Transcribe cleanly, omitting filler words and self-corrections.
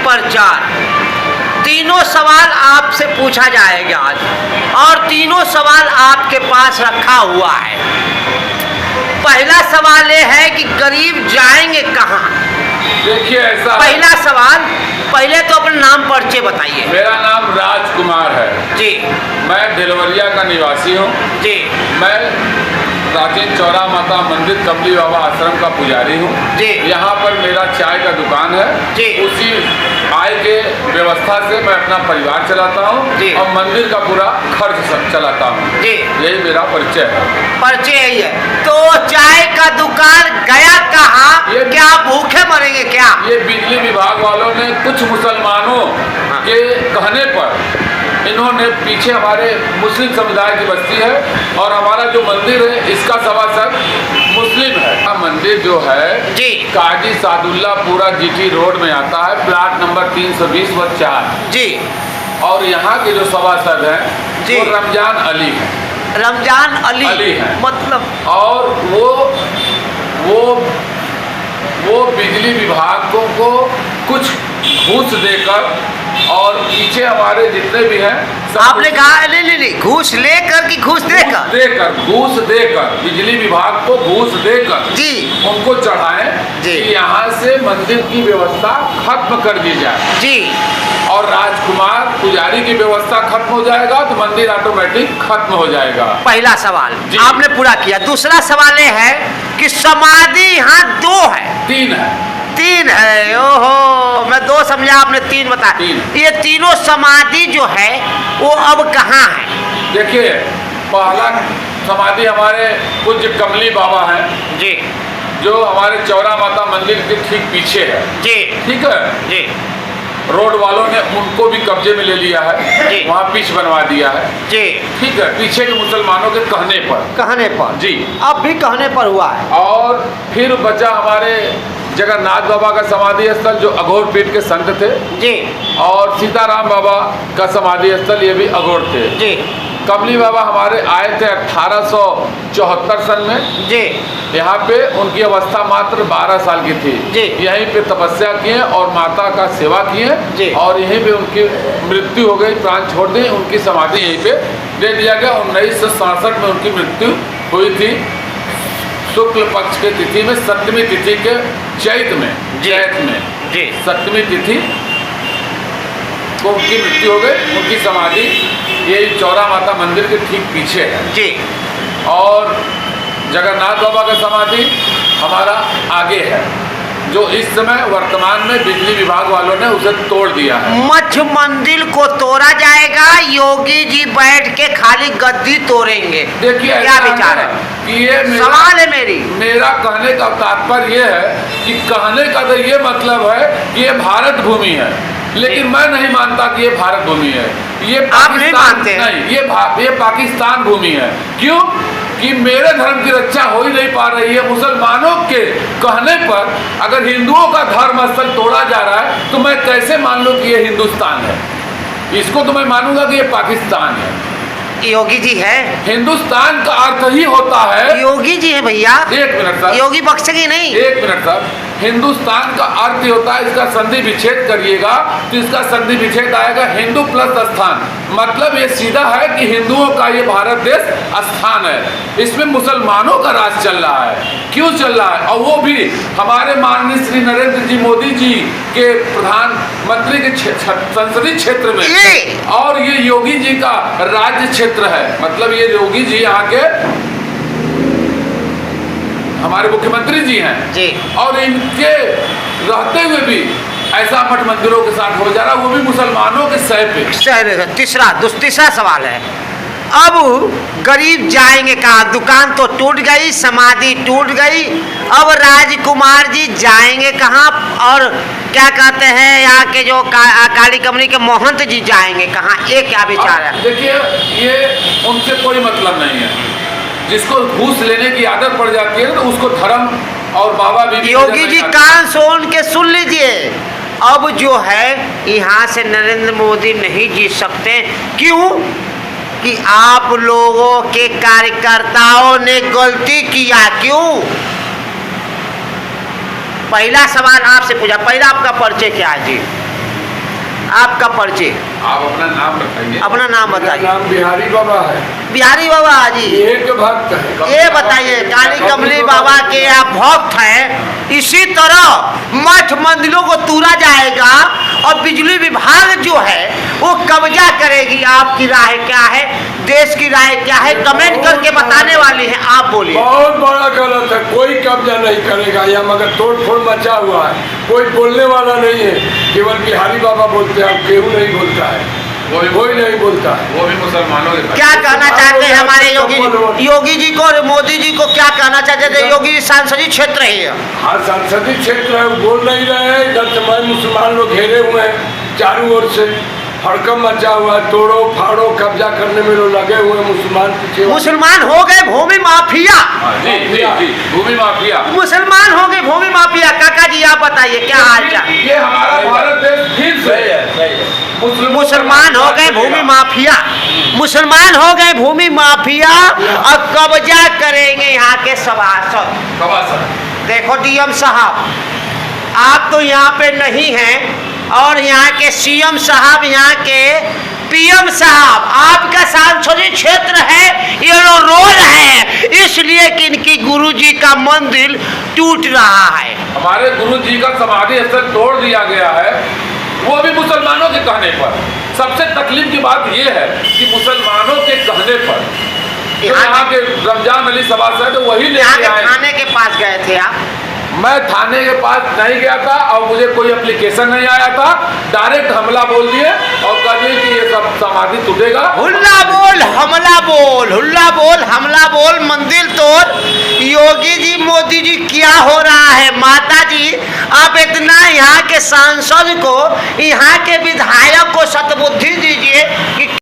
प्रचार, तीनों सवाल आपसे पूछा जाएगा आज, और तीनों सवाल आपके पास रखा हुआ है। पहला सवाल ये है कि गरीब जाएंगे कहाँ। देखिए ऐसा, पहला सवाल, पहले तो अपना नाम परिचय बताइए। मेरा नाम राजकुमार है जी। मैं दिलवरिया का निवासी हूँ जी। मैं प्राचीन चौरा माता मंदिर कमली बाबा आश्रम का पुजारी हूँ जी। यहाँ पर मेरा चाय का दुकान है जी। उसी आय के व्यवस्था से मैं अपना परिवार चलाता हूँ जी। और मंदिर का पूरा खर्च चलाता हूँ जी। यही मेरा परिचय है। परिचय यही है। तो चाय का दुकान गया कहाँ? ये क्या भूखे मरेंगे क्या? ये बिजली विभाग वालों ने कुछ मुसलमानों के कहने पर इन्होंने पीछे हमारे मुस्लिम समुदाय की बस्ती है और हमारा जो मंदिर है इसका सभासद मुस्लिम है। मंदिर जो है जी। काजी सादुल्ला पूरा जीटी रोड में आता है, प्लाट नंबर 320 व 4 जी। और यहाँ के जो सभासद हैं जी। वो रमजान अली है। रमजान अली है मतलब, और वो बिजली विभाग को कुछ घूस देकर और पीछे हमारे जितने भी हैं आपने कहा नहीं, घूस लेकर कि घूस देकर? घूस देकर बिजली विभाग को घूस देकर जी उनको चढ़ाएं जी। कि यहाँ से मंदिर की व्यवस्था खत्म कर दी जाए जी। और राजकुमार पुजारी की व्यवस्था खत्म हो जाएगा तो मंदिर ऑटोमेटिक खत्म हो जाएगा। पहला सवाल जी। आपने पूरा किया। दूसरा सवाल ये है कि समाधि यहाँ 2 है, 3 है। 3 है। ओहो, मैं 2 समझा, आपने 3 बताया। 3। ये तीनों समाधि जो है वो अब कहाँ है? देखिए पहला समाधि हमारे पूज्य कमली बाबा हैं जी। जो हमारे चौरा माता मंदिर के ठीक पीछे है। जी। ठीक है जी। रोड वालों ने उनको भी कब्जे में ले लिया है, जी। वहाँ पिच बनवा दिया है। जी। ठीक है, पीछे के मुसलमानों के कहने पर जी, अब भी कहने पर हुआ है। और फिर बचा हमारे जगन्नाथ बाबा का समाधि स्थल जो अघोर पीठ के संत थे जी। और सीताराम बाबा का समाधि स्थल ये भी अघोर थे जी। कमली बाबा हमारे आए थे 1874 सन में जी। यहाँ पे उनकी अवस्था मात्र 12 साल की थी जी। यहीं पे तपस्या किए और माता का सेवा जी। किए और यहीं पे उनकी मृत्यु हो गई, प्राण छोड़ दी। उनकी समाधि यहीं पे दे दिया गया। 1967 में उनकी मृत्यु हुई थी शुक्ल पक्ष के तिथि में, 7वीं तिथि के चैत में जी। 7वीं तिथि को उनकी मृत्यु हो गई। उनकी समाधि ये चौरा माता मंदिर के ठीक पीछे है जी। और जगन्नाथ बाबा का समाधि हमारा आगे है जो इस समय वर्तमान में बिजली विभाग वालों ने उसे तोड़ दिया है। मठ मंदिर को तोड़ा जाएगा, योगी जी बैठ के खाली गद्दी तोड़ेंगे। देखिए क्या विचार है कि ये सवाल है मेरा कहने का तात्पर्य ये है कि कहने का तो ये मतलब है कि ये भारत भूमि है, लेकिन मैं नहीं मानता कि ये भारत भूमि है। ये आप नहीं मानते हैं? नहीं, ये पाकिस्तान भूमि है। क्यों कि मेरे धर्म की रक्षा हो ही नहीं पा रही है। मुसलमानों के कहने पर अगर हिंदुओं का धर्म स्थल तोड़ा जा रहा है तो मैं कैसे मान लूं कि ये हिंदुस्तान है? इसको तो मैं मानूंगा कि ये पाकिस्तान है। योगी जी है, हिंदुस्तान का अर्थ ही होता है। योगी जी है भैया। 1 मिनट सर, योगी बख्शेगी नहीं। 1 मिनट सर। हिंदुस्तान का अर्थ ही होता है, इसका संधि विच्छेद करिएगा तो इसका संधि विच्छेद आएगा हिंदू प्लस स्थान। मतलब ये सीधा है कि हिंदुओं का ये भारत देश स्थान है। इसमें मुसलमानों का राज चल रहा है। क्यों चल रहा है? और वो भी हमारे माननीय श्री नरेंद्र जी मोदी जी के प्रधानमंत्री के संसदीय क्षेत्र में, और ये योगी जी का राज्य क्षेत्र है। मतलब ये योगी जी यहाँ के हमारे मुख्यमंत्री जी हैं जी। और इनके रहते हुए भी ऐसा मठ मंदिरों के साथ हो जा रहा, वो भी मुसलमानों के सह पे। तीसरा सवाल है, अब गरीब जाएंगे कहाँ? दुकान तो टूट गई, समाधि टूट गई, अब राजकुमार जी जाएंगे कहाँ? और क्या कहते हैं यहाँ के जो काली कमनी के महंत जी जाएंगे कहाँ? ये क्या विचार है? देखिए ये उनसे कोई मतलब नहीं है। जिसको घूस लेने की आदत पड़ जाती है तो उसको धर्म और बाबा भी। योगी जी कान सोन के सुन लीजिए, अब जो है यहाँ से नरेंद्र मोदी नहीं जीत सकते। क्यों? कि आप लोगों के कार्यकर्ताओं ने गलती किया। क्यों? पहला सवाल आपसे पूछा, पहला आपका परिचय क्या है जी? आपका परिचय, आप अपना नाम बताइए। अपना नाम मेरा बताइए। नाम बिहारी बाबा है, बिहारी बाबा जी, एक भक्त है। ये बताइए काली कमली बाबा के आप भक्त हैं, इसी तरह मठ मंदिरों को तोड़ा जाएगा और बिजली विभाग जो है वो कब्जा करेगी। आपकी राय क्या है, देश की राय क्या है, कमेंट करके बताने वाली है, आप बोलिए। बहुत बड़ा गलत है, कोई कब्जा नहीं करेगा। यहाँ मगर तोड़ फोड़ मचा हुआ है, कोई बोलने वाला नहीं है, केवल बिहारी बाबा बोलते हैं, केहू नहीं बोलता है, कोई नहीं बोलता है। वो भी मुसलमानों के क्या कहना चाहते हैं हमारे योगी जी को और मोदी जी को, क्या कहना चाहते हैं? योगी जी सांसदीय क्षेत्र है, हाँ संसदीय क्षेत्र है, वो बोल नहीं रहे हैं। इधर से मैं मुसलमान लोग घेरे हुए हैं चारों ओर से, हड़कम मचा हुआ है, तोड़ो फाड़ो कब्जा करने में लोग लगे हुए हैं। मुसलमान पीछे, मुसलमान हो गए भूमि माफिया, जी जी जी, भूमि माफिया। मुसलमान हो गए भूमि माफिया। काका जी आप बताइए क्या हाल चाल? ये हमारा भारत देश फिर से मुसलमान हो गए भूमि माफिया, मुसलमान हो गए भूमि माफिया और कब्जा करेंगे यहाँ के सभासद। देखो डीएम साहब, आप तो यहाँ पे नहीं हैं और यहाँ के सीएम साहब, यहाँ के पीएम साहब, आपका सांसदीय क्षेत्र है, ये रोल है, इसलिए कि इनकी गुरुजी का मंदिर टूट रहा है। हमारे गुरु जी का समाधि स्थल तोड़ दिया गया है, वो भी मुसलमानों के कहने पर। सबसे तकलीफ की बात ये है कि मुसलमानों के कहने पर यहाँ के रमजान अली सभासद वही ले यहाँ के आए। थाने के पास गए थे आप? मैं थाने के पास नहीं गया था और मुझे कोई एप्लीकेशन नहीं आया था, डायरेक्ट हमला बोल दिए और कह दिए कि ये सब समाधि टूटेगा। हुल्ला बोल हमला बोल, हुल्ला बोल हमला बोल, मंदिर तोड़। योगी जी मोदी जी क्या हो रहा है? माता जी आप इतना यहाँ के सांसद को, यहाँ के विधायक को सतबुद्धि